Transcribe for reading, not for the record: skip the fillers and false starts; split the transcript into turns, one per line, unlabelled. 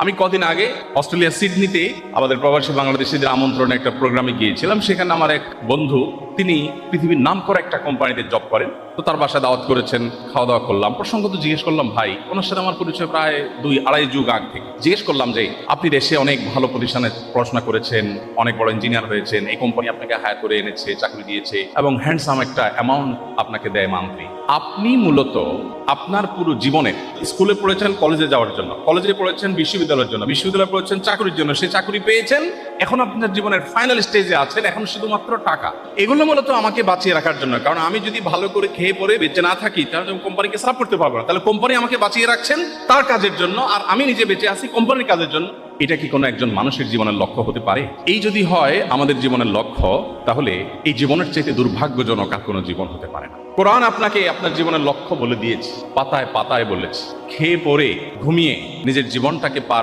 আমি কদিন আগে অস্ট্রেলিয়া সিডনিতে আমাদের প্রবাসী বাংলাদেশিদের আমন্ত্রণে একটা প্রোগ্রামে গিয়েছিলাম। সেখানে আমার এক বন্ধু, তিনি পৃথিবীর নামকরা একটা কোম্পানিতে জব করেন। তো তার বাসায় দাওয়াত করেছেন, খাওয়া দাওয়া করলাম। প্রসঙ্গত জিজ্ঞেস করলাম, ভাই ওনার সাথে আমার পরিচয় প্রায় 2-2.5 যুগ আগে থেকে। জিজ্ঞেস করলাম যে আপনি দেশে অনেক ভালো প্রতিষ্ঠানে পড়াশোনা করেছেন, অনেক বড় ইঞ্জিনিয়ার হয়েছেন, এই কোম্পানি আপনাকে হায়ার করে এনেছে, চাকরি দিয়েছে এবং হ্যান্ডসাম একটা অ্যামাউন্ট আপনাকে দেয় মান্থলি। আপনি মূলত আপনার পুরো জীবনে স্কুলে পড়েছেন কলেজে যাওয়ার জন্য, কলেজে পড়েছেন বিশ্ববিদ্যালয়ের জন্য, বিশ্ববিদ্যালয়ে পড়েছেন চাকরির জন্য, সেই চাকরি পেয়েছেন, এখন আপনার জীবনের ফাইনাল স্টেজে আছেন, এখন শুধুমাত্র টাকা। এগুলো মূলত আমাকে বাঁচিয়ে রাখার জন্য। কারণ আমি যদি ভালো করে খেয়ে পরে বেঁচে না থাকি তাহলে কোম্পানিকে সার্ভ করতে পারবো না। তাহলে কোম্পানি আমাকে বাঁচিয়ে রাখছেন তার কাজের জন্য, আর আমি নিজে বেঁচে আছি কোম্পানির কাজের জন্য। এটা কি কোনো একজন মানুষের জীবনের লক্ষ্য হতে পারে? এই যদি হয় আমাদের জীবনের লক্ষ্য, তাহলে এই জীবনের চাইতে দুর্ভাগ্যজনক আর কোনো জীবন হতে পারে না। কোরআন আপনাকে আপনার জীবনের লক্ষ্য বলে দিয়েছে, পাতায় পাতায় বলেছে। খেয়ে পরে ঘুমিয়ে নিজের জীবনটাকে পার